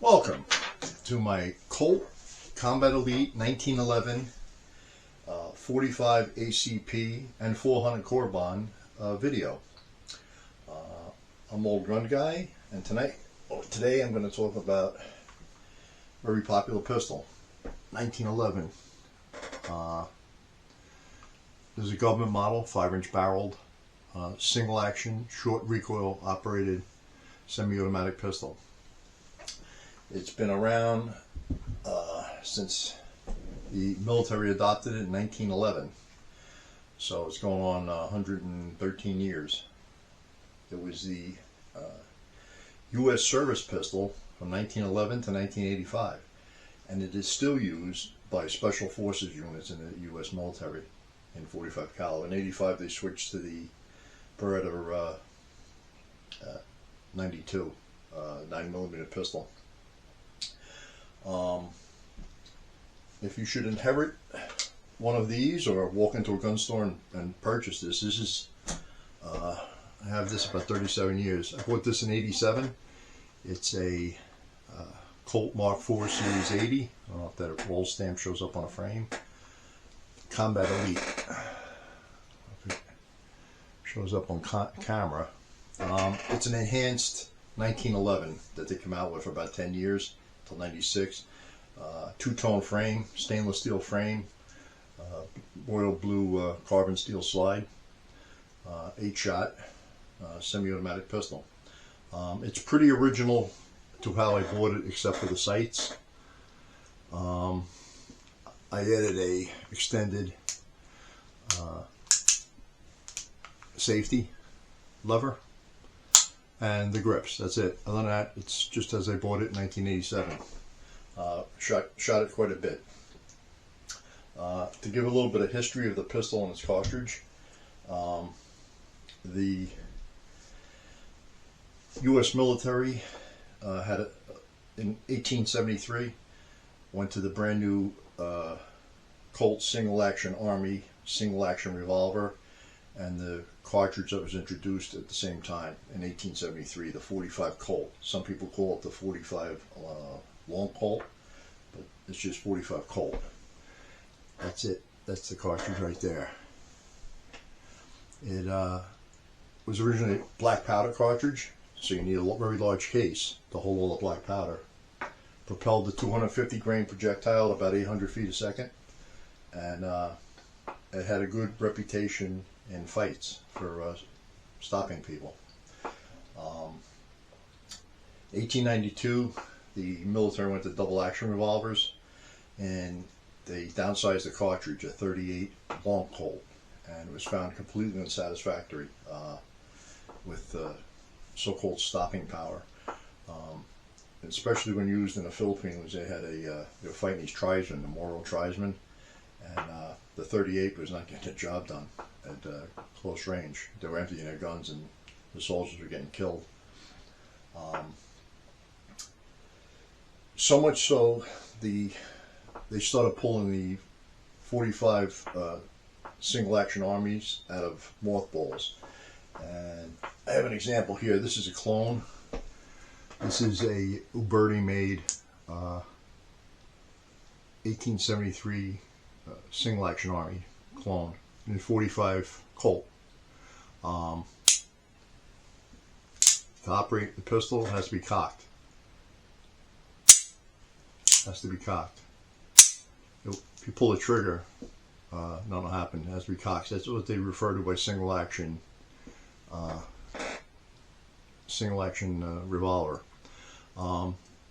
Welcome to my Colt Combat Elite 1911 45 ACP and 400 Corbon video. I'm Old Gun Guy, and today I'm going to talk about a very popular pistol, 1911. This is a government model, 5-inch barreled, single action, short recoil operated semi-automatic pistol. It's been around since the military adopted it in 1911, so it's going on 113 years. It was the U.S. service pistol from 1911 to 1985, and it is still used by special forces units in the U.S. military in 45 caliber. In 85 they switched to the Beretta 92 9mm pistol. If you should inherit one of these or walk into a gun store and purchase this is I have this about 37 years. I bought this in 87. It's a Colt Mark IV Series 80. I don't know if that roll stamp shows up on a frame. Combat Elite. Shows up on camera. It's an enhanced 1911 that they come out with for about 10 years till 96. Two-tone frame, stainless steel frame, royal blue carbon steel slide, 8-shot semi-automatic pistol. It's pretty original to how I bought it, except for the sights. I added a extended safety lever and the grips. That's it. Other than that, it's just as I bought it in 1987. Shot it quite a bit. To give a little bit of history of the pistol and its cartridge, the U.S. military had in 1873 went to the brand new Colt single action Army single action revolver, and the cartridge that was introduced at the same time in 1873, the 45 Colt. Some people call it the 45 long Colt, but it's just 45 Colt. That's it. That's the cartridge right there. It was originally a black powder cartridge, so you need a very large case to hold all the black powder. Propelled the 250 grain projectile at about 800 feet a second, and it had a good reputation in fights for stopping people. 1892, the military went to double action revolvers, and they downsized the cartridge, a 38 long Colt, and it was found completely unsatisfactory with so-called stopping power. Especially when used in the Philippines, they were fighting these tribesmen, the Moro tribesmen, and the 38 was not getting the job done at close range. They were emptying their guns, and the soldiers were getting killed. So much so, they started pulling the 45 single action armies out of mothballs. And I have an example here. This is a clone. This is a Uberti made 1873 single action army clone in 45 Colt. To operate the pistol, it has to be cocked. Has to be cocked. If you pull the trigger, nothing will happen. It has to be cocked. That's what they refer to by single action revolver.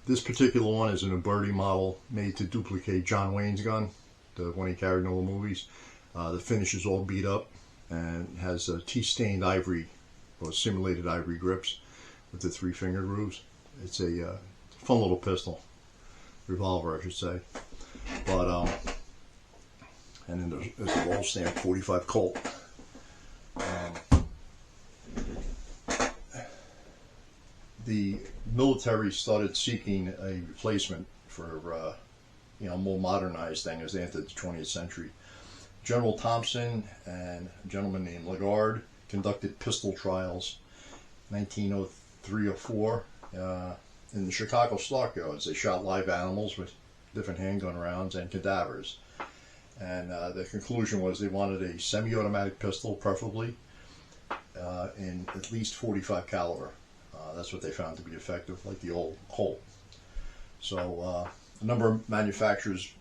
This particular one is an Uberti model made to duplicate John Wayne's gun, the one he carried in all the movies. The finish is all beat up and has tea-stained ivory, or simulated ivory grips with the 3-finger grooves. It's a fun little pistol. Revolver, I should say. But and then there's a roll stamp 45 Colt. The military started seeking a replacement for more modernized thing as they entered the 20th century. General Thompson and a gentleman named Lagarde conducted pistol trials 1903 or 4 in the Chicago stockyards. They shot live animals with different handgun rounds and cadavers. And the conclusion was they wanted a semi-automatic pistol, preferably in at least .45 caliber. That's what they found to be effective, like the old Colt. So a number of manufacturers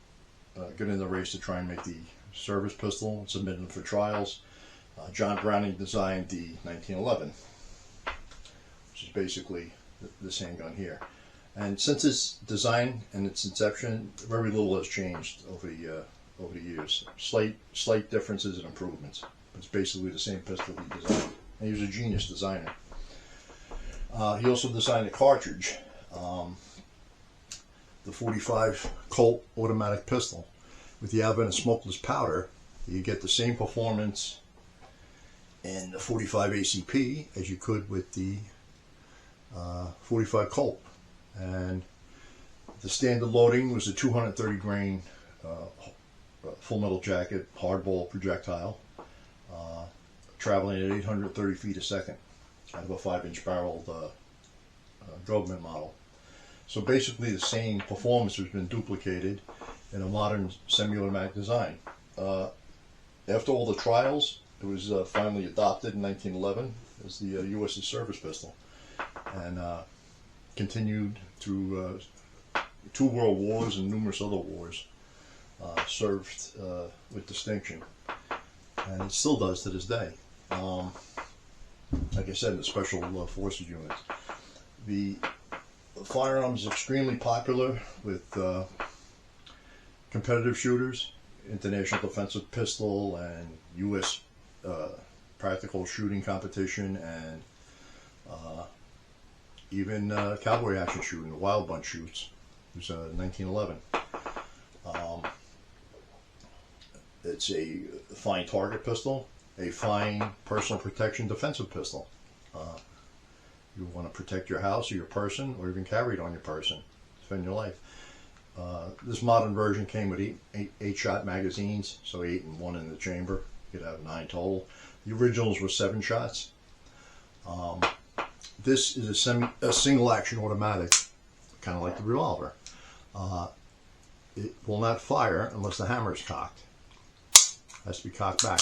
got in the race to try and make the service pistol and submitted them for trials. John Browning designed the 1911, which is basically this handgun here. And since its design and its inception, very little has changed over the years. Slight differences and improvements. It's basically the same pistol he designed. And he was a genius designer. He also designed a cartridge, the .45 Colt automatic pistol. With the advent of smokeless powder, you get the same performance in the .45 ACP as you could with the .45 Colt. And the standard loading was a 230 grain full metal jacket hardball projectile, traveling at 830 feet a second out of a 5-inch barreled government model. So basically the same performance has been duplicated in a modern semi-automatic design. After all the trials, it was finally adopted in 1911 as the U.S.'s service pistol, and continued through 2 world wars and numerous other wars, served with distinction, and it still does to this day. Like I said, in the special forces units. The firearm is extremely popular with competitive shooters, International Defensive Pistol and U.S. Practical Shooting Competition, and even cowboy action shooting, the Wild Bunch shoots. It was 1911. It's a fine target pistol, a fine personal protection defensive pistol. You want to protect your house or your person, or even carry it on your person, defend your life. This modern version came with 8 shot magazines, so 8 and 1 in the chamber. You could have 9 total. The originals were 7 shots. This is a single action automatic, kind of like the revolver. It will not fire unless the hammer is cocked. It has to be cocked back.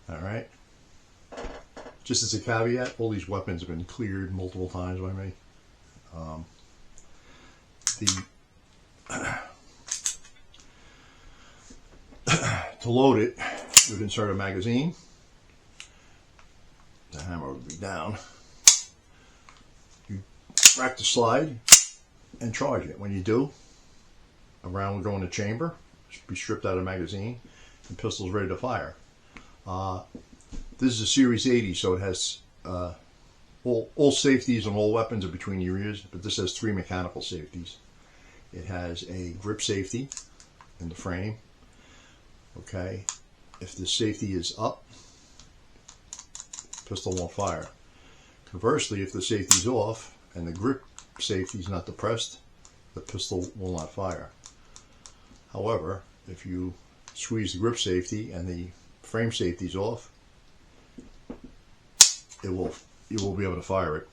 Alright. Just as a caveat, all these weapons have been cleared multiple times by me. To load it, you would insert a magazine. The hammer would be down. You rack the slide and charge it. When you do, a round will go in the chamber, be stripped out of the magazine, and the pistol's ready to fire. This is a Series 80, so it has all safeties and all weapons are between your ears, but this has 3 mechanical safeties. It has a grip safety in the frame. Okay, if the safety is up, pistol won't fire. Conversely, if the safety is off and the grip safety is not depressed, the pistol will not fire. However, if you squeeze the grip safety and the frame safety is off, you will be able to fire it.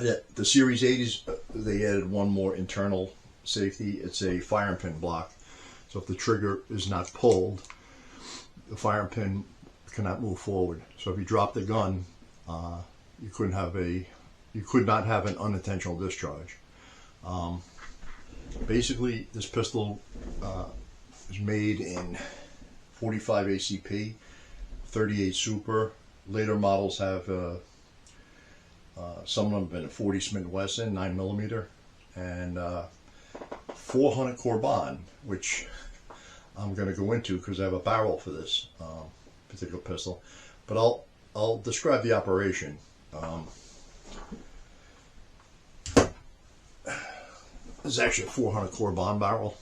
Yeah, the Series 80s, they added one more internal safety. It's a firing pin block. So if the trigger is not pulled, the firing pin cannot move forward. So if you drop the gun, you could not have an unintentional discharge. Basically, this pistol is made in .45 ACP, 38 Super. Later models have some of them have been a 40 Smith & Wesson 9mm, and 400 Corbon, which I'm going to go into because I have a barrel for this particular pistol. But I'll describe the operation. This is actually a 400 Corbon barrel.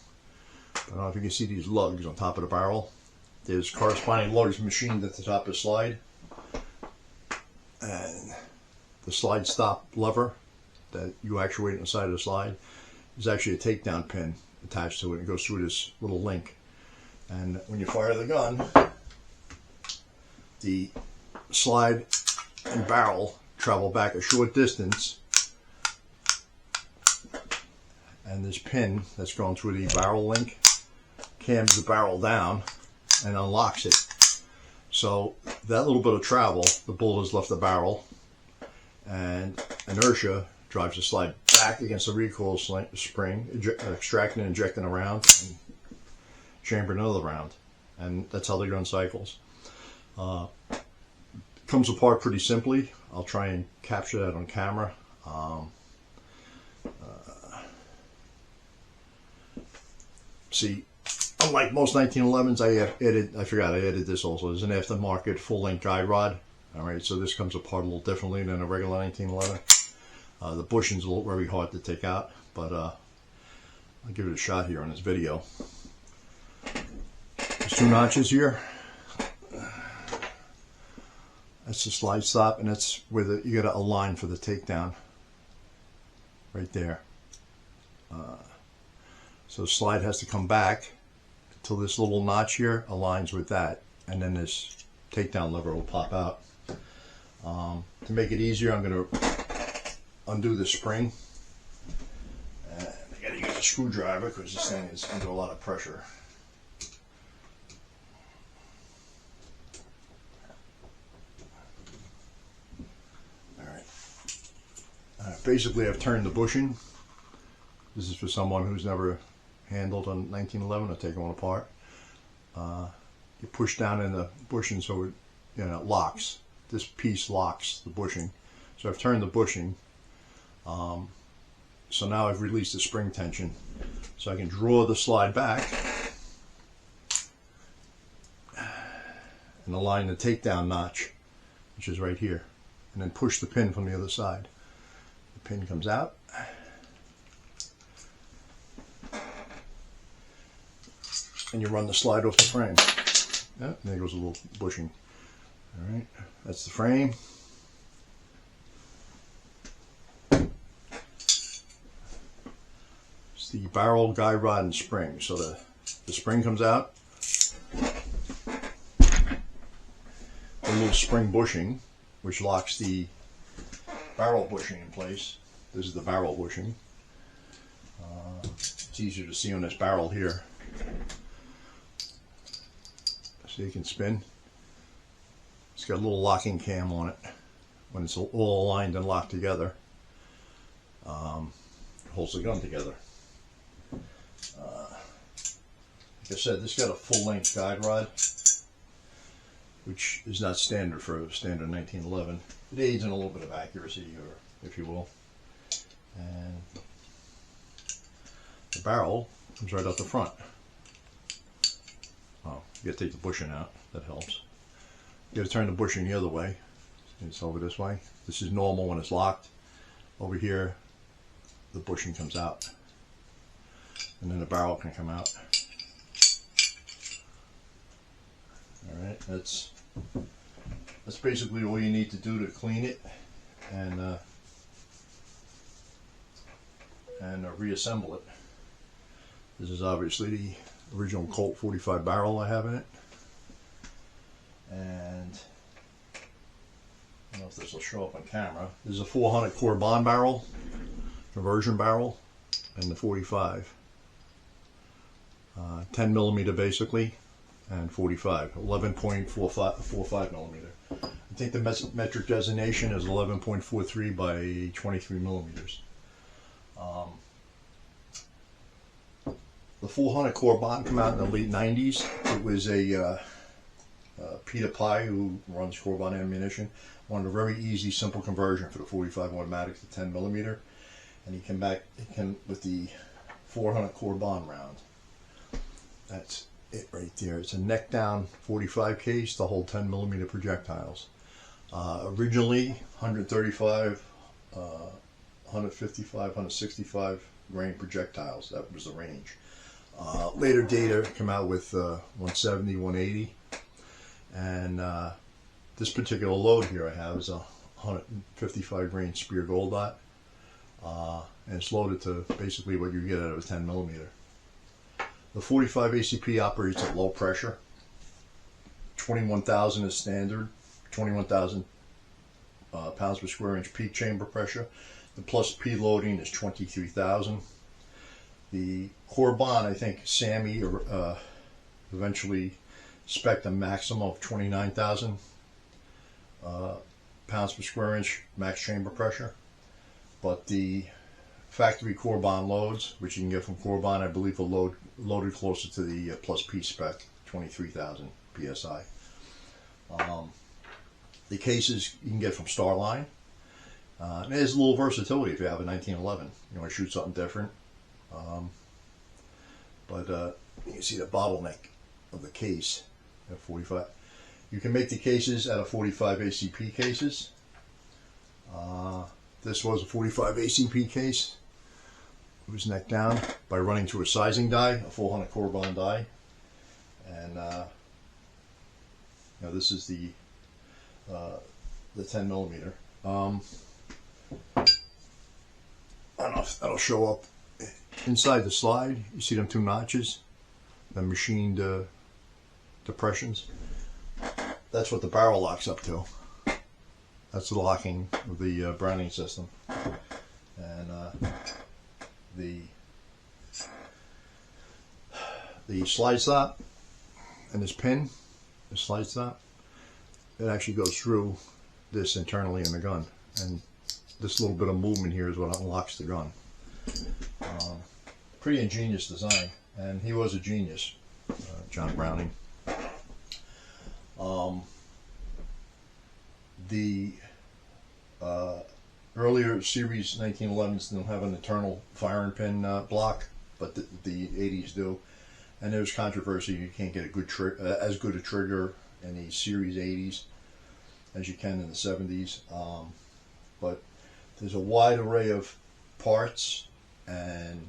I don't know if you can see these lugs on top of the barrel. There's corresponding lugs machined at the top of the slide. And the slide stop lever that you actuate inside of the slide is actually a takedown pin attached to it. It goes through this little link. And when you fire the gun, the slide and barrel travel back a short distance, and this pin that's going through the barrel link cams the barrel down and unlocks it. So that little bit of travel, the bullet has left the barrel, and inertia drives the slide back against the recoil spring, extracting and injecting a round, and chambering another round. And that's how they go in cycles. Comes apart pretty simply. I'll try and capture that on camera. See, unlike most 1911s, I added this also. There's an aftermarket full-length guide rod. All right, so this comes apart a little differently than a regular 1911. The bushing's very hard to take out, but I'll give it a shot here on this video. There's 2 notches here. That's the slide stop, and that's where you got to align for the takedown. Right there. So the slide has to come back until this little notch here aligns with that, and then this takedown lever will pop out. To make it easier, I'm going to undo the spring. And I got to use a screwdriver because this thing is under a lot of pressure. Basically, I've turned the bushing. This is for someone who's never handled a 1911 or taken one apart. You push down in the bushing so it locks. This piece locks the bushing. So I've turned the bushing. So now I've released the spring tension. So I can draw the slide back and align the takedown notch, which is right here, and then push the pin from the other side. The pin comes out. And you run the slide off the frame. Yeah, there goes a little bushing. All right, that's the frame. It's the barrel, guide rod, and spring. So the spring comes out. A little spring bushing, which locks the barrel bushing in place. This is the barrel bushing. It's easier to see on this barrel here. So you can spin. It's got a little locking cam on it. When it's all aligned and locked together, it holds the gun together. Like I said, this got a full-length guide rod, which is not standard for a standard 1911. It aids in a little bit of accuracy, or if you will. And the barrel comes right out the front. Oh, you gotta take the bushing out. That helps. You gotta turn the bushing the other way. It's over this way. This is normal when it's locked. Over here, the bushing comes out, and then the barrel can come out. All right, that's basically all you need to do to clean it and reassemble it. This is obviously the original Colt 45 barrel I have in it, and I don't know if this will show up on camera. This is a 400 Corbon barrel, conversion barrel, and the 45. 10 millimeter basically, and 45. 11.45 millimeter. I think the metric designation is 11.43 by 23 millimeters. The 400 Corbon came out in the late 90s. It was Peter Pye, who runs Corbon Ammunition, wanted a very easy, simple conversion for the 45 automatic to 10 millimeter, and he came with the 400 Corbon round. That's it right there. It's a neck down 45 case to hold 10 millimeter projectiles. Originally 135, 155, 165 grain projectiles. That was the range. Later data come out with 170, 180, and this particular load here I have is a 155 grain Spear Gold Dot, and it's loaded to basically what you get out of a 10 millimeter. The 45 ACP operates at low pressure. 21,000 is standard. 21,000 pounds per square inch peak chamber pressure. The plus P loading is 23,000. The Corbon, I think Sammy eventually spec'd a maximum of 29,000 pounds per square inch max chamber pressure. But the factory Corbon loads, which you can get from Corbon, I believe are loaded closer to the plus P spec, 23,000 PSI. The cases you can get from Starline. And there's a little versatility if you have a 1911. You want to shoot something different. But you can see the bottleneck of the case at 45. You can make the cases out of 45 ACP cases. This was a 45 ACP case. It was neck down by running through a sizing die, a 400 Corbon die. And this is the 10 millimeter. I don't know if that'll show up. Inside the slide, you see them two notches, the machined depressions. That's what the barrel locks up to. That's the locking of the Browning system. And the slide stop and this pin, the slide stop, it actually goes through this internally in the gun. And this little bit of movement here is what unlocks the gun. Pretty ingenious design, and he was a genius, John Browning. The earlier series 1911s didn't have an internal firing pin block, but the 80s do. And there's controversy. You can't get a good as good a trigger in the series 80s as you can in the 70s. But there's a wide array of parts and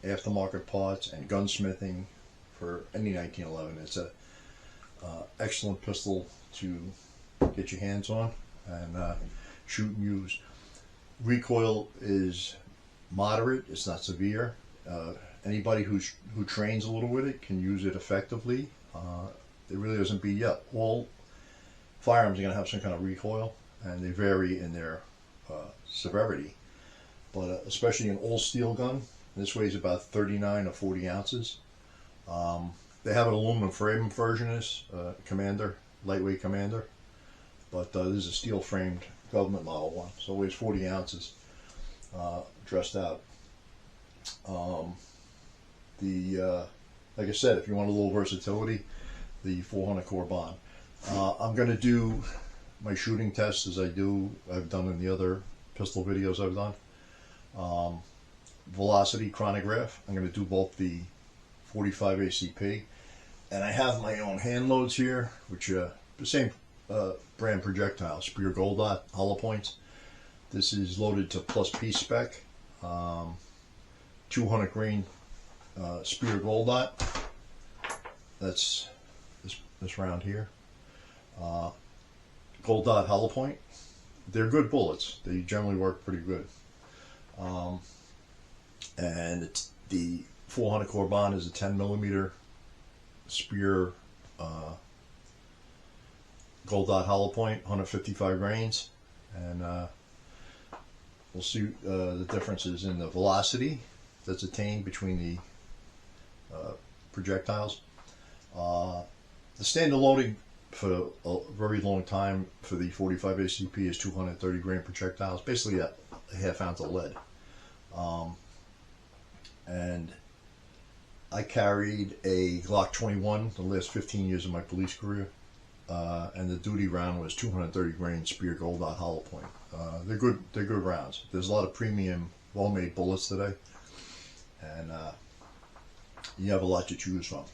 aftermarket parts and gunsmithing for any 1911. It's a excellent pistol to get your hands on and shoot and use. Recoil is moderate, it's not severe. Anybody who trains a little with it can use it effectively. It really doesn't beat you up. All firearms are going to have some kind of recoil, and they vary in their severity. But especially an all steel gun, this weighs about 39 or 40 ounces. They have an aluminum frame version of this, Commander, lightweight Commander, but this is a steel framed government model one, so it weighs 40 ounces, dressed out. Like I said, if you want a little versatility, the 400 Corbon. I'm going to do my shooting tests as I've done in the other pistol videos I've done. Velocity chronograph. I'm going to do both the 45 ACP, and I have my own hand loads here, which the same brand projectile, Spear Gold Dot hollow points. This is loaded to plus P spec, 200 grain Spear Gold Dot. That's this round here. Gold Dot hollow point. They're good bullets. They generally work pretty good. And the 400 Corbon is a 10 millimeter Spear Gold Dot hollow point, 155 grains, and we'll see the differences in the velocity that's attained between the projectiles. The standard loading for a very long time for the 45 ACP is 230 grain projectiles, basically a half ounce of lead. And I carried a Glock 21 the last 15 years of my police career, and the duty round was 230 grain Spear Gold Dot hollow point. They're good rounds. There's a lot of premium, well-made bullets today, and you have a lot to choose from.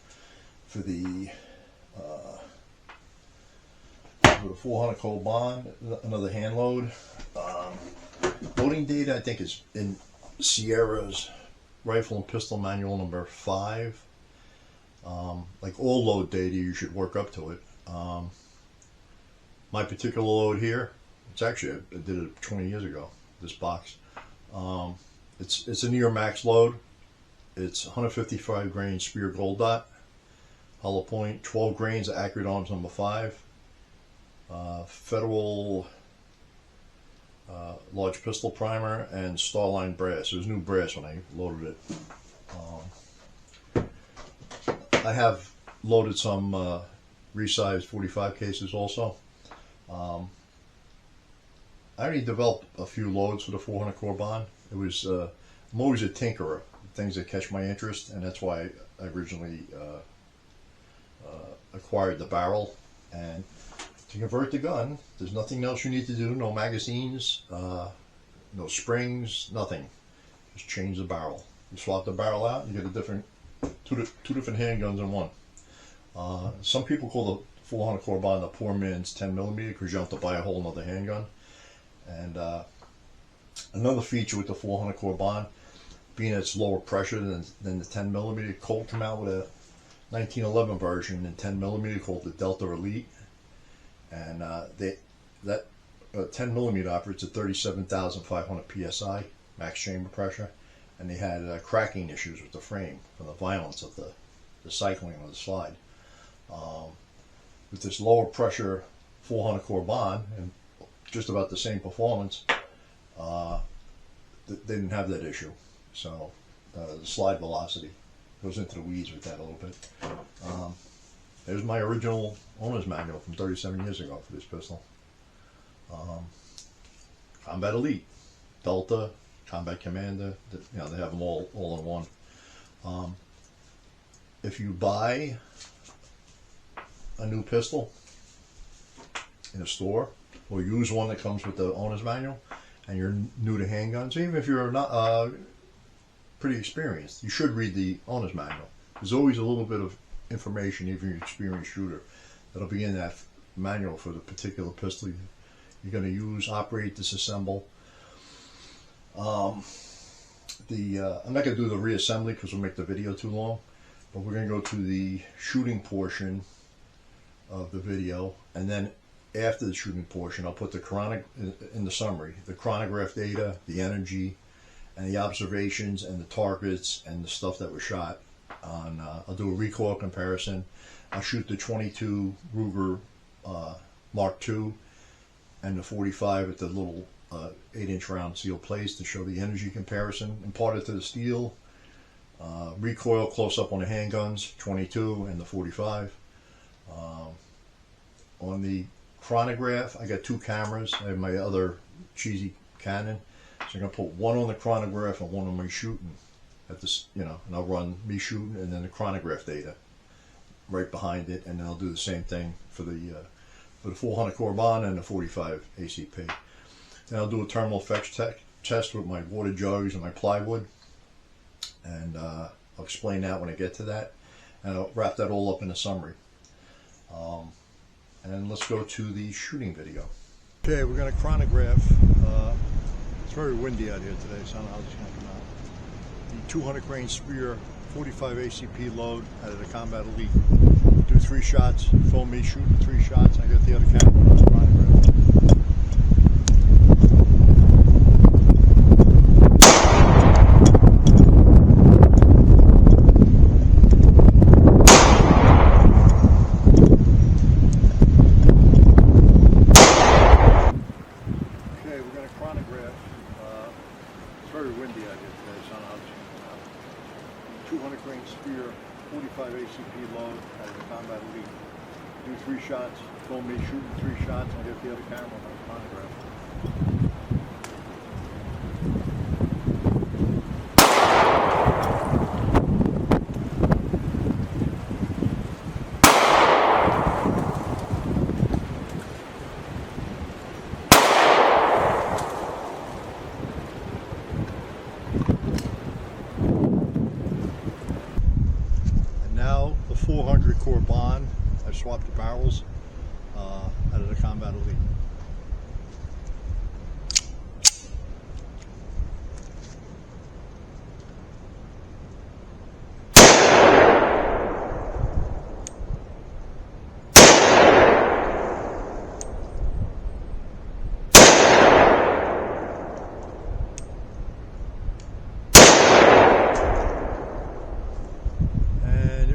For the 400 Corbon, another hand load. Loading data, I think, is in Sierra's Rifle and Pistol Manual number 5. Like all load data, you should work up to it. My particular load here, it's actually, I did it 20 years ago, this box. It's a near max load. It's 155 grain Spear Gold Dot hollow point, 12 grains of Accurate Arms number 5. Federal large pistol primer and Starline brass. It was new brass when I loaded it. I have loaded some resized 45 cases also. I already developed a few loads for the 400 Corbon. It was I'm always a tinkerer, things that catch my interest, and that's why I originally acquired the barrel. And to convert the gun, there's nothing else you need to do. No magazines, no springs, nothing. Just change the barrel. You swap the barrel out, you get a different two different handguns in one. Some people call the 400 Corbon the poor man's 10mm because you don't have to buy a whole nother handgun. And another feature with the 400 Corbon, being it's lower pressure than the 10mm, Colt came out with a 1911 version in 10mm called the Delta Elite, and that 10mm operates at 37,500 psi max chamber pressure, and they had cracking issues with the frame from the violence of the cycling on the slide. With this lower pressure 400 Corbon and just about the same performance, they didn't have that issue. So the slide velocity goes into the weeds with that a little bit. There's my original owner's manual from 37 years ago for this pistol. Combat Elite, Delta, Combat Commander, they have them all in one. If you buy a new pistol in a store, or use one that comes with the owner's manual, and you're new to handguns, even if you're not pretty experienced, you should read the owner's manual. There's always a little bit of information, even if you're an experienced shooter, that'll be in that manual for the particular pistol you're going to use, operate, disassemble. I'm not going to do the reassembly because we'll make the video too long, but we're going to go to the shooting portion of the video, and then after the shooting portion I'll put the in the summary, the chronograph data, the energy, and the observations, and the targets, and the stuff that was shot on. I'll do a recoil comparison. I'll shoot the 22 Ruger Mark II and the 45 at the little 8-inch round seal plates to show the energy comparison imparted to the steel. Recoil close up on the handguns, 22 and the 45. On the chronograph, I got two cameras. I have my other cheesy Canon, so I'm gonna put one on the chronograph and one on my shooting at this, and I'll run me shooting and then the chronograph data right behind it, and then I'll do the same thing for the 400 Corbon and the 45 ACP. Then I'll do a thermal effects test with my water jugs and my plywood, and I'll explain that when I get to that, and I'll wrap that all up in a summary. And let's go to the shooting video. Okay, we're going to chronograph. It's very windy out here today, so I don't know how this is going to come out. The 200 grain Spear 45 ACP load out of the Combat Elite. Do 3 shots, film me shooting 3 shots. I got the other camera on the chronograph. Very windy out here today, so I don't know how this is going to come out. 200 grain Spear 45 ACP load out of the Combat Elite. Do 3 shots, film me shooting 3 shots, and I get the other camera on my chronograph. Now the 400 Corbon, I've swapped the barrels out of the Combat Elite.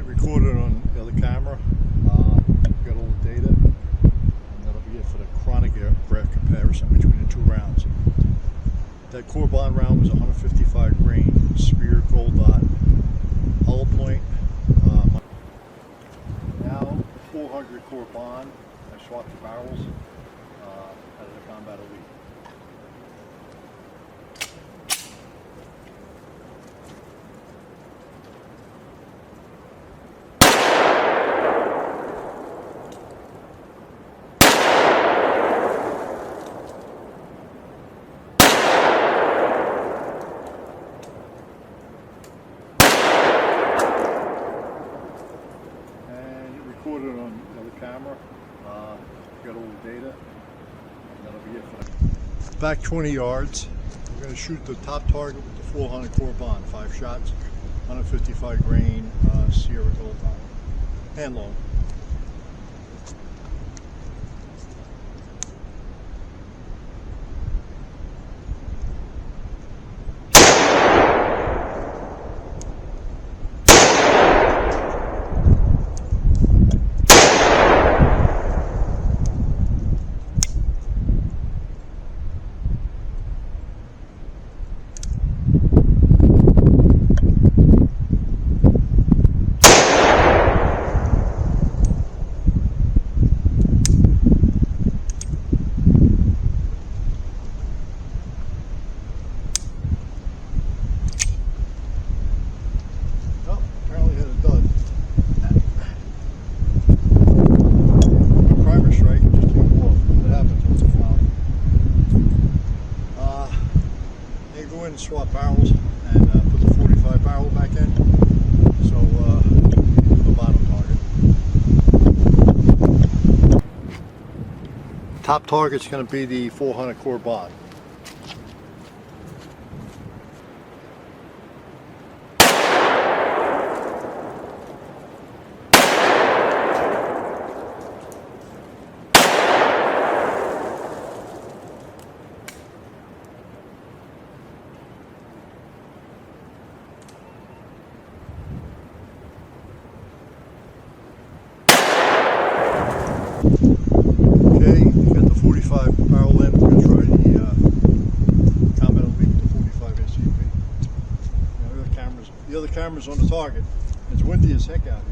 Recorded on the other camera. Got all the data, and that'll be it for the chronograph comparison between the 2 rounds. That Corbon round was 155 grain, spear gold dot, hollow point. Now 400 Corbon. I swapped the barrels out of the Combat Elite. Recorded on the other camera, got all the data, and that'll be it for that. Back 20 yards, we're going to shoot the top target with the 400 Corbon, 5 shots, 155 grain Sierra Gold dot, hand load. Go in and swap barrels and put the 45 barrel back in. So the bottom target. Top target's going to be the 400 Corbon. Okay, you got the 45 barrel in. We're going to try the Combat Elite with the 45 ACP. The other camera's on the target. It's windy as heck out here.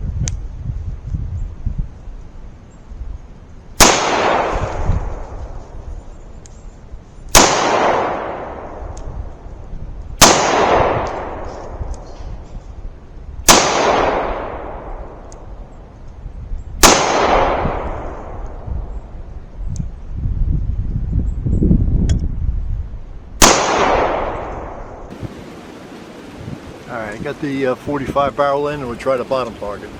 Alright, got the 45 barrel in and we'll try the bottom target.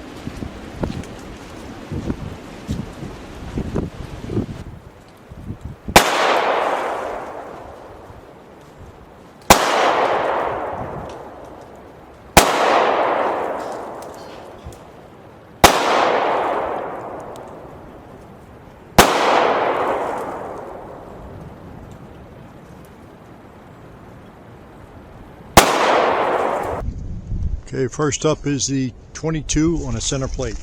Okay, first up is the 22 on a center plate.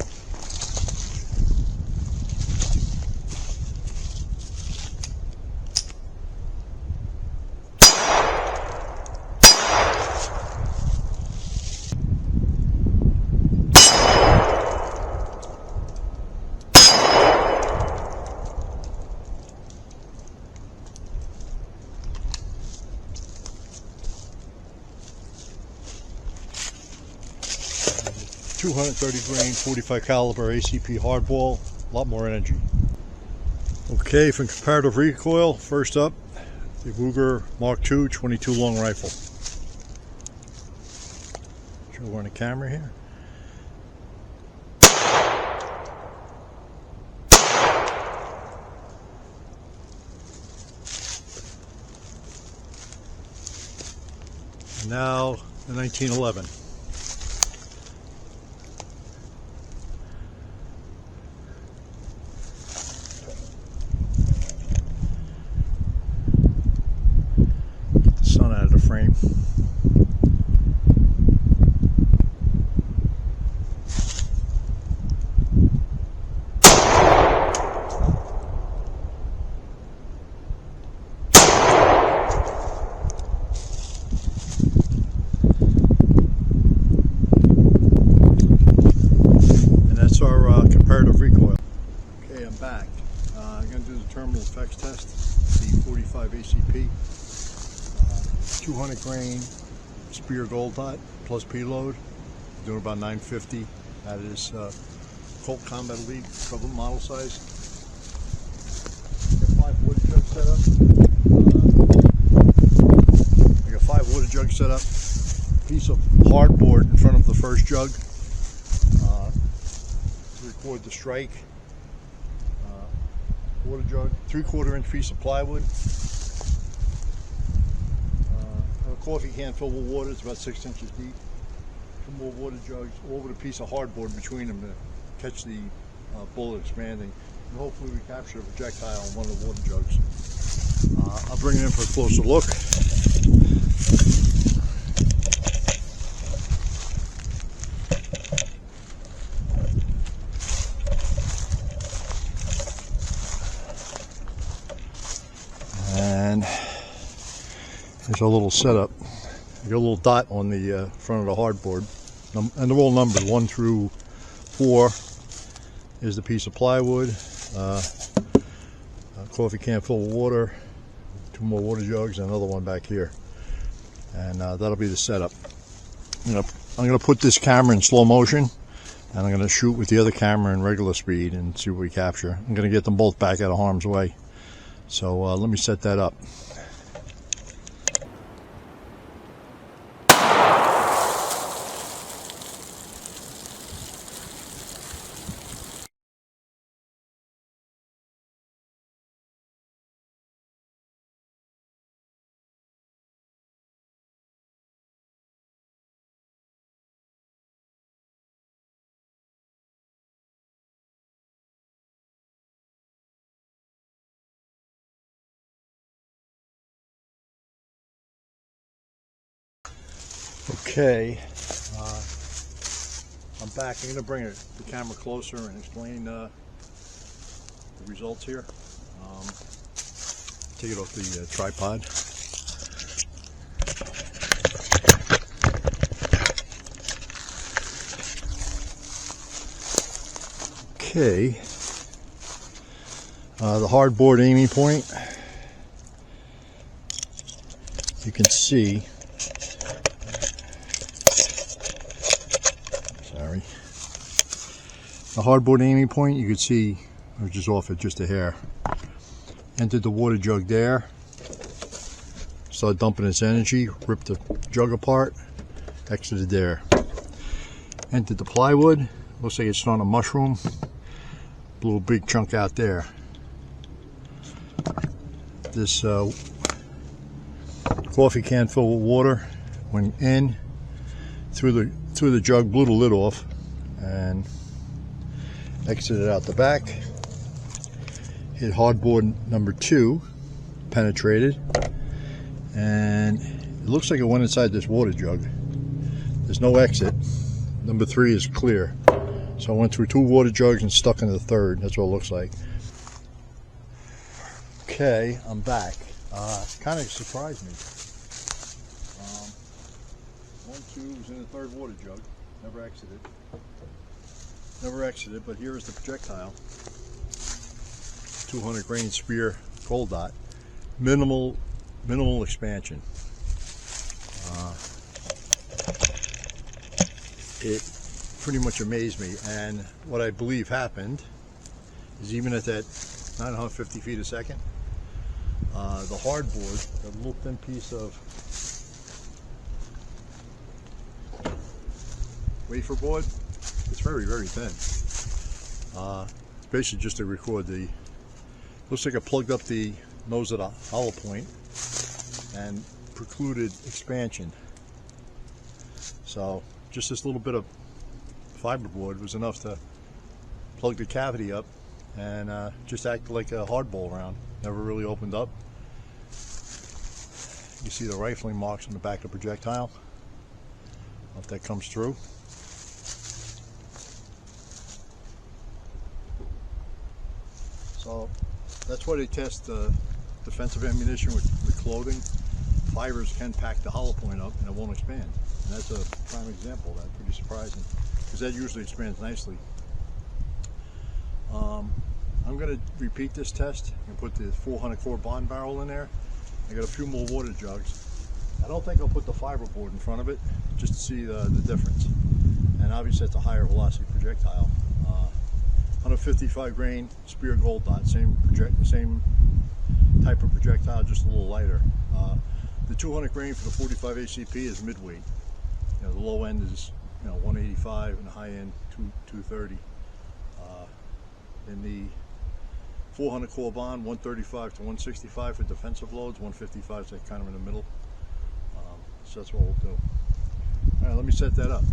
.230 grain, 45 caliber ACP hardball, a lot more energy. Okay, from comparative recoil, first up, the Ruger Mark II 22 long rifle. Show we're on the camera here. And now the 1911. Out of the frame. 45 ACP, 200 grain spear gold dot plus preload, doing about 950. That is Colt Combat Elite equivalent model size. Got 5 water jugs set up. I got 5 water jugs set up. Piece of hardboard in front of the first jug to record the strike. Water jug, 3/4 inch piece of plywood. A coffee can filled with water, it's about 6 inches deep. 2 more water jugs over the piece of hardboard between them to catch the bullet expanding. And hopefully we capture a projectile in one of the water jugs. I'll bring it in for a closer look. And there's a little setup. You got a little dot on the front of the hardboard, and they're all numbered. 1 through 4 is the piece of plywood. A coffee can full of water, 2 more water jugs, and another one back here. And that'll be the setup. I'm gonna put this camera in slow motion, and I'm gonna shoot with the other camera in regular speed and see what we capture. I'm gonna get them both back out of harm's way. So let me set that up. Okay, I'm back. I'm going to bring the camera closer and explain the results here. Take it off the tripod. Okay, the hardboard aiming point, you can see. The hardboard aiming point, you can see I was just off it just a hair. Entered the water jug there, started dumping its energy, ripped the jug apart, exited there. Entered the plywood, looks like it's starting a mushroom, blew a big chunk out there. This coffee can filled with water went in through the jug, blew the lid off, and exited out the back. Hit hardboard number 2, penetrated, and it looks like it went inside this water jug. There's no exit. Number 3 is clear. So I went through 2 water jugs and stuck in the 3rd. That's what it looks like. Okay, I'm back. Kind of surprised me. 1, 2 was in the 3rd water jug. Never exited, but here is the projectile. 200 grain spear gold dot. Minimal expansion. It pretty much amazed me, and what I believe happened is even at that 950 feet a second, the hardboard, that little thin piece of wafer board, it's very, very thin. Basically just to record the, looks like I plugged up the nose of the hollow point and precluded expansion. So just this little bit of fiberboard was enough to plug the cavity up and just act like a hardball round. Never really opened up. You see the rifling marks on the back of the projectile. I don't know if that comes through. So that's why they test defensive ammunition with clothing. Fibers can pack the hollow point up and it won't expand. And that's a prime example of that. Pretty surprising, because that usually expands nicely. I'm going to repeat this test and put the 400 Corbon barrel in there. I got a few more water jugs. I don't think I'll put the fiberboard in front of it just to see the difference. And obviously it's a higher velocity projectile. 155 grain spear gold dot, same type of projectile, just a little lighter. The 200 grain for the 45 ACP is midweight. You know, the low end is 185 and the high end 230. In the 400 Corbon, 135 to 165 for defensive loads, 155 is kind of in the middle. So that's what we'll do. All right, let me set that up.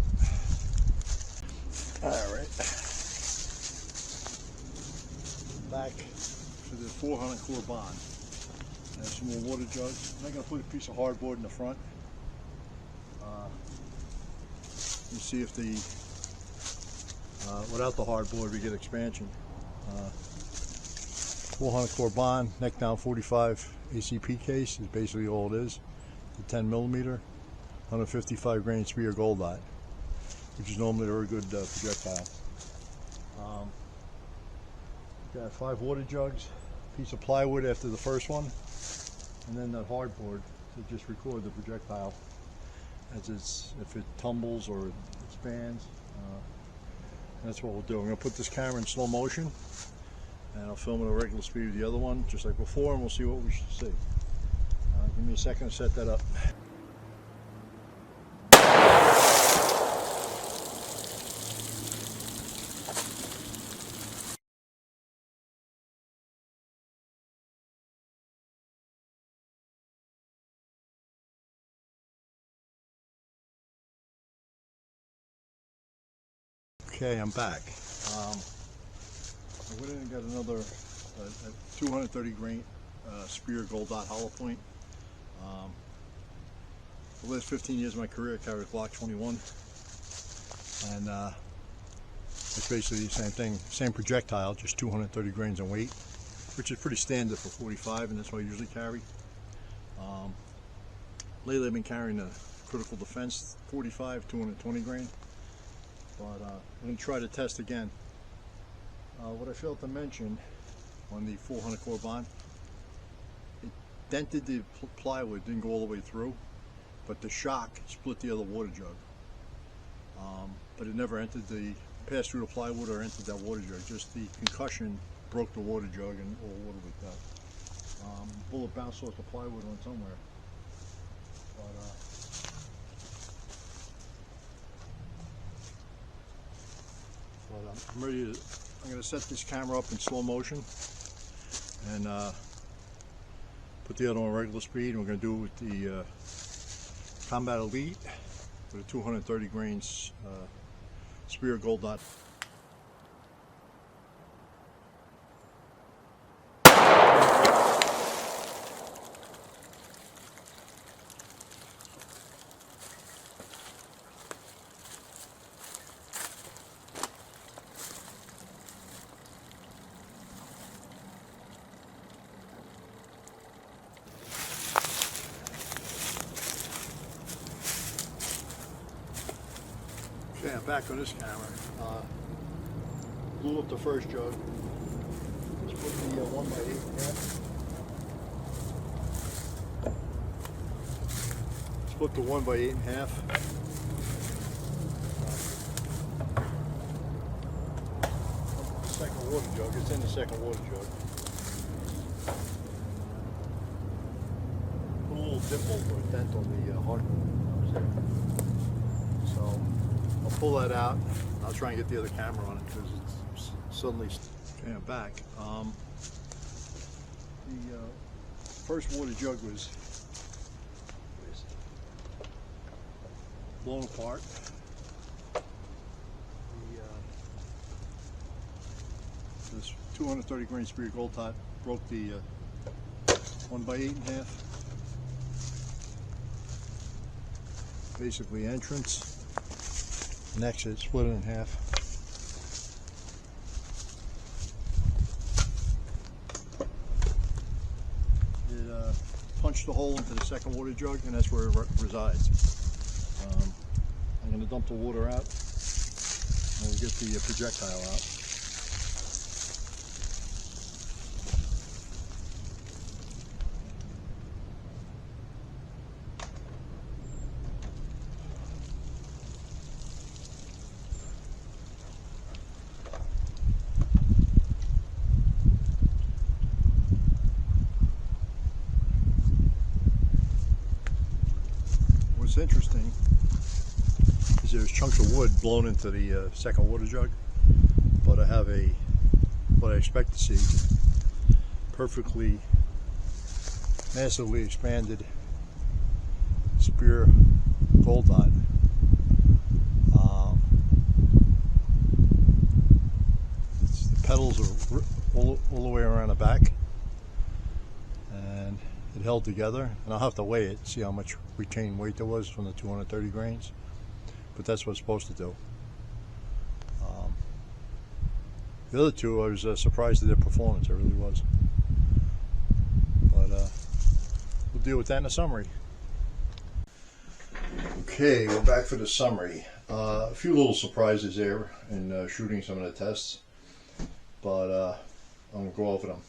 All right. Back to the 400 Corbon. I have some more water jugs. I'm going to put a piece of hardboard in the front. You see if the without the hardboard we get expansion. 400 Corbon neck down 45 ACP case is basically all it is. The 10 millimeter, 155 grain spear gold dot, which is normally a very good projectile. Got 5 water jugs, piece of plywood after the first one, and then that hardboard to just record the projectile as if it tumbles or it expands. That's what we'll do. I'm going to put this camera in slow motion and I'll film it at regular speed with the other one just like before, and we'll see what we should see. Give me a second to set that up. Okay, I'm back. I went in and got another 230 grain spear gold dot hollow point. The last 15 years of my career I carried Glock 21, and it's basically the same thing, same projectile, just 230 grains in weight, which is pretty standard for 45, and that's what I usually carry. Lately I've been carrying a critical defense 45, 220 grain. But I'm going to try to test again. What I failed to mention on the 400 Corbon, it dented the plywood, didn't go all the way through, but the shock split the other water jug. But it never entered passed through the plywood or entered that water jug. Just the concussion broke the water jug and all water leaked out. Bullet bounced off the plywood on somewhere. I'm ready to. I'm going to set this camera up in slow motion and put the other one on regular speed. And we're going to do it with the Combat Elite with a 230 grains spear gold dot. Okay, I'm back on this camera. Blew up the first jug. Let's put the 1x8 in here. Split the 1x8 in half. The second water jug. It's in the second water jug. Put a little dimple or a dent on the hardwood. So I'll pull that out. I'll try and get the other camera on it because it's suddenly. Okay, I'm back. The first water jug was blown apart. This 230 grain spear gold dot broke the 1x8 in half. Basically entrance. And exit, split it in half. It punched a hole into the second water jug, and that's where it resides. I'm going to dump the water out, and we'll get the projectile out. What's interesting is there's chunks of wood blown into the second water jug, but I have what I expect to see, perfectly massively expanded spear gold dot. The petals are all the way around the back, and it held together, and I'll have to weigh it, see how much retained weight there was from the 230 grains, but that's what it's supposed to do. The other two, I was surprised at their performance. I really was. But we'll deal with that in a summary. Okay, we're back for the summary. A few little surprises there in shooting some of the tests, but I'm going to go over them.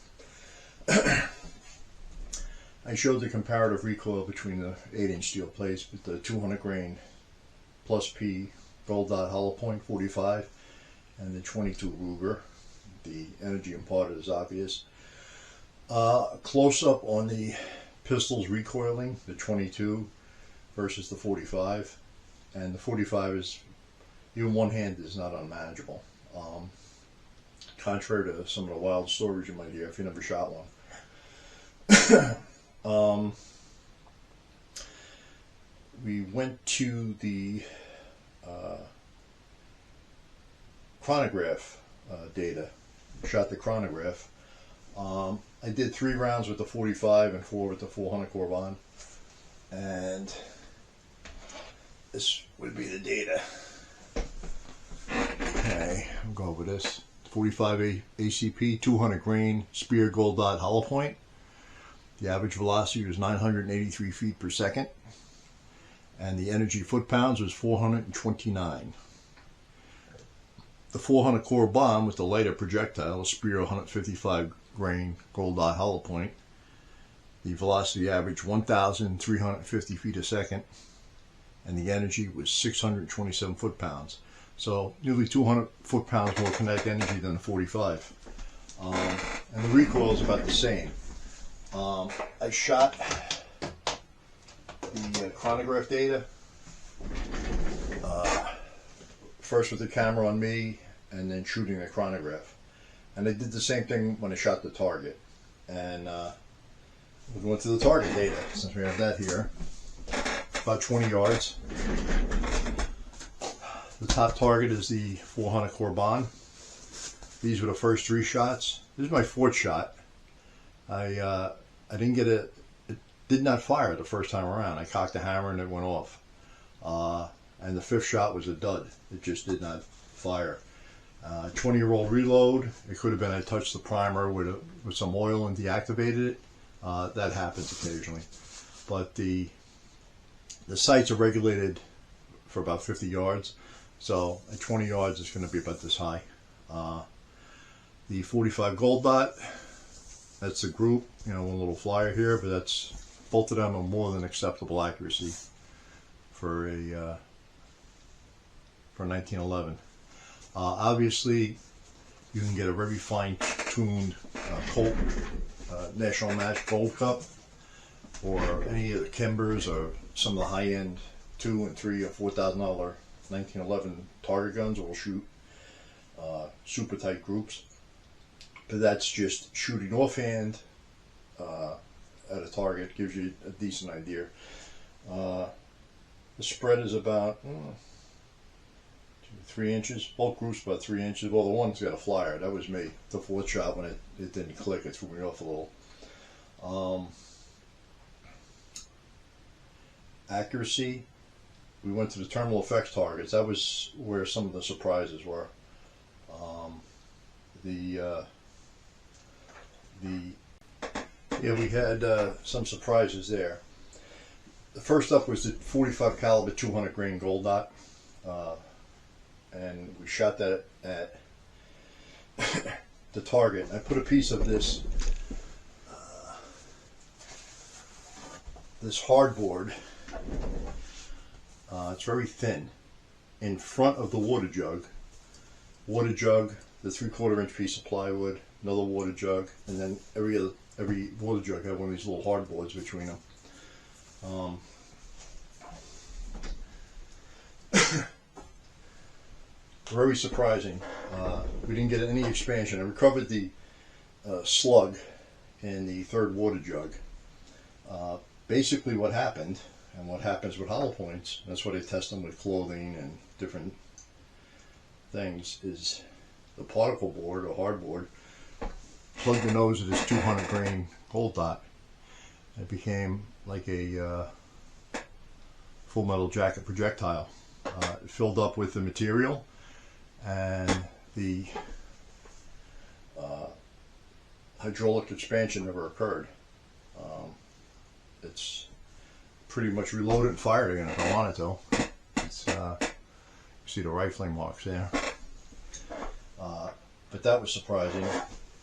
I showed the comparative recoil between the 8-inch steel plates with the 200 grain plus P gold dot hollow point 45 and the 22 Ruger. The energy imparted is obvious. Close up on the pistols recoiling, the 22 versus the 45, and the 45 is, even one hand is not unmanageable. Contrary to some of the wild stories you might hear if you never shot one. We went to the chronograph data, shot the chronograph. I did 3 rounds with the 45 and 4 with the 400 Corbon, and this would be the data. Okay, I'll go over this. 45 ACP 200 grain spear gold dot hollow point. The average velocity was 983 feet per second, and the energy foot-pounds was 429. The 400 Corbon with the lighter projectile, a spear 155 grain gold dot hollow point. The velocity averaged 1,350 feet a second, and the energy was 627 foot-pounds. So nearly 200 foot-pounds more kinetic energy than the 45. And the recoil is about the same. I shot the chronograph data first with the camera on me and then shooting the chronograph. And I did the same thing when I shot the target. And we'll go into the target data since we have that here. About 20 yards. The top target is the 400 Corbon. These were the first 3 shots. This is my 4th shot. I didn't get it did not fire the first time around. I cocked the hammer and it went off. And the 5th shot was a dud. It just did not fire. 20-year-old reload. It could have been I touched the primer with some oil and deactivated it. That happens occasionally. But the sights are regulated for about 50 yards. So at 20 yards it's going to be about this high. The 45 gold dot, that's a group, one little flyer here, but that's, both of them are more than acceptable accuracy for a for 1911. Obviously, you can get a very fine-tuned Colt National Match Gold Cup, or any of the Kimbers, or some of the high-end $2,000 and $3,000 or $4,000 1911 target guns will shoot super tight groups. But that's just shooting offhand at a target, gives you a decent idea. The spread is about 3 inches. Both groups about 3 inches. Well, the one's got a flyer. That was me. The 4th shot, when it didn't click, it threw me off a little. Accuracy. We went to the terminal effects targets. That was where some of the surprises were. We had some surprises there. The first up was the 45 caliber 200 grain gold dot, and we shot that at the target. I put a piece of this hardboard. It's very thin, in front of the water jug. The 3/4 inch piece of plywood, another water jug, and then every water jug had one of these little hardboards between them. very surprising. We didn't get any expansion. I recovered the slug in the third water jug. Basically what happened, and what happens with hollow points, that's why they test them with clothing and different things, is the particle board or hardboard plugged the nose of this 200 grain gold dot. It became like a full metal jacket projectile. It filled up with the material, and the hydraulic expansion never occurred. It's pretty much reloaded and fired again if I wanted to. It's, you see the rifling marks there. But that was surprising.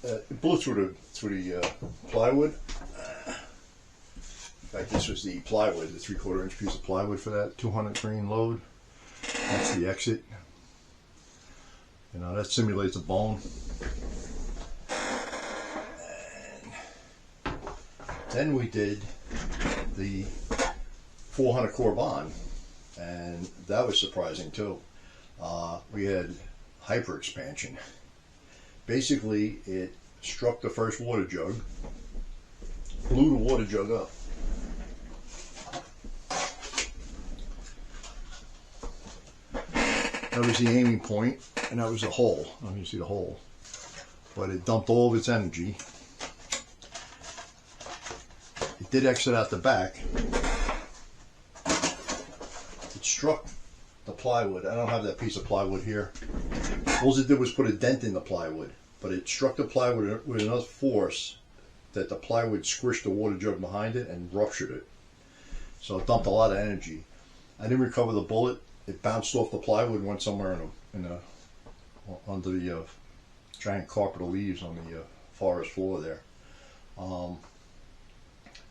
It blew through the plywood. In fact, this was the plywood, the 3/4 inch piece of plywood for that 200 grain load. That's the exit. You know, that simulates a bone. And then we did the 400 Corbon, and that was surprising too. We had hyper expansion. Basically, it struck the first water jug, blew the water jug up. That was the aiming point, and that was the hole. I don't know if you see the hole. But it dumped all of its energy. It did exit out the back. It struck the plywood. I don't have that piece of plywood here. All it did was put a dent in the plywood, but it struck the plywood with enough force that the plywood squished the water jug behind it and ruptured it. So it dumped a lot of energy. I didn't recover the bullet. It bounced off the plywood and went somewhere under the giant carpet of leaves on the forest floor there.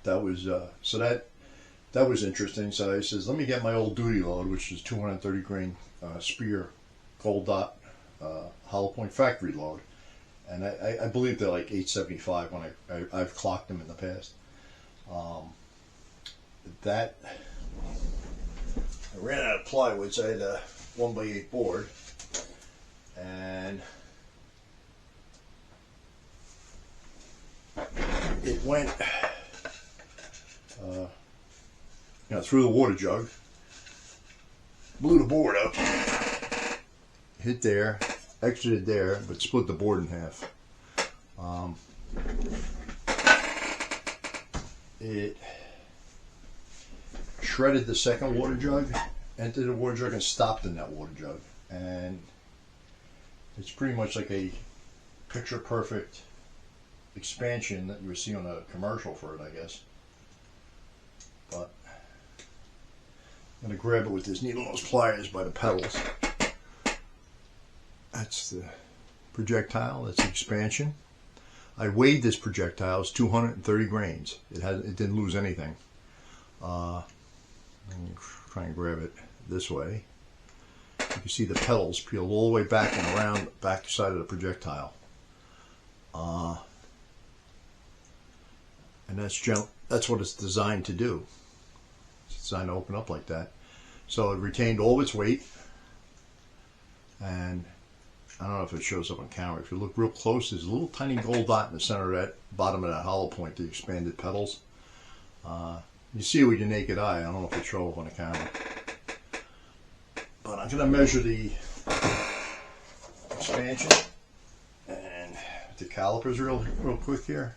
That was so that was interesting. So I says, let me get my old duty load, which is 230 grain spear gold dot hollow point factory load, and I believe they're like 875 when I've clocked them in the past. I ran out of plywood, so I had a 1x8 board, and it went through the water jug, blew the board up, hit there, exited there, but split the board in half. It shredded the second water jug, entered the water jug, and stopped in that water jug. And it's pretty much like a picture perfect expansion that you would see on a commercial for it, I guess. But I'm going to grab it with this needle nose pliers by the pedals. That's the projectile, that's the expansion. I weighed this projectile, it's 230 grains. It didn't lose anything. I'm going to try and grab it this way. You can see the pedals peeled all the way back and around the back side of the projectile. And that's what it's designed to do. It's designed to open up like that. So it retained all of its weight. And I don't know if it shows up on camera. If you look real close, there's a little tiny gold dot in the center of that bottom of that hollow point, the expanded pedals. You see it with your naked eye. I don't know if it shows up on the camera. But I'm going to measure the expansion and the calipers real quick here.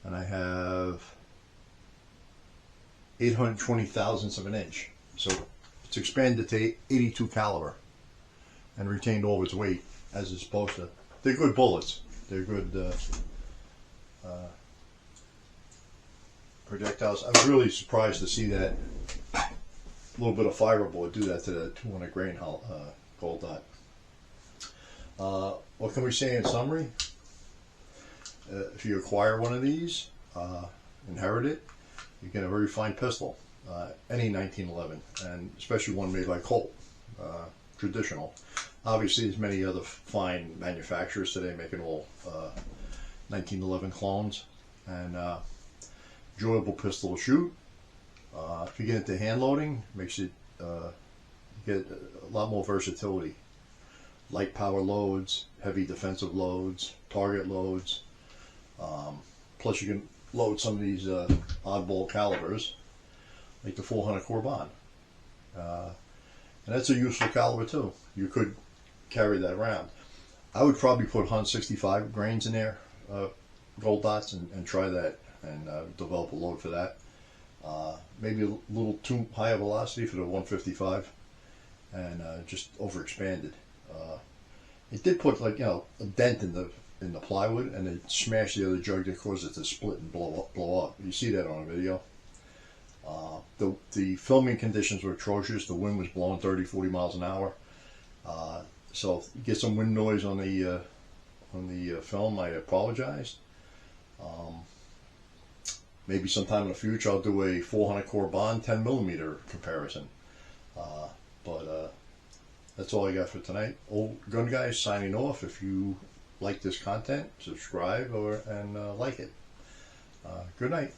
And I have 820 thousandths of an inch. So it's expanded to 82 caliber and retained all of its weight as it's supposed to. They're good bullets. They're good projectiles. I was really surprised to see that little bit of fiberboard do that to the 200 grain gold dot. What can we say in summary? If you acquire one of these, inherit it, you get a very fine pistol. Any 1911, and especially one made by Colt, traditional. Obviously, there's many other fine manufacturers today making all 1911 clones, and enjoyable pistol to shoot. If you get into hand loading, makes it get a lot more versatility. Light power loads, heavy defensive loads, target loads. Plus you can load some of these oddball calibers, like the 400 Corbon. And that's a useful caliber too. You could carry that around. I would probably put 165 grains in there, gold dots, and try that, and develop a load for that. Maybe a little too high a velocity for the 155, and just overexpanded. It did put, like, a dent in the plywood, and it smashed the other jug that caused it to split and blow up. You see that on a video. The filming conditions were atrocious. The wind was blowing 30-40 miles an hour. So if you get some wind noise on the film, I apologize. Maybe sometime in the future I'll do a 400 Corbon 10mm comparison. But that's all I got for tonight. Old Gun Guy signing off. If you like this content, subscribe and like it. Good night.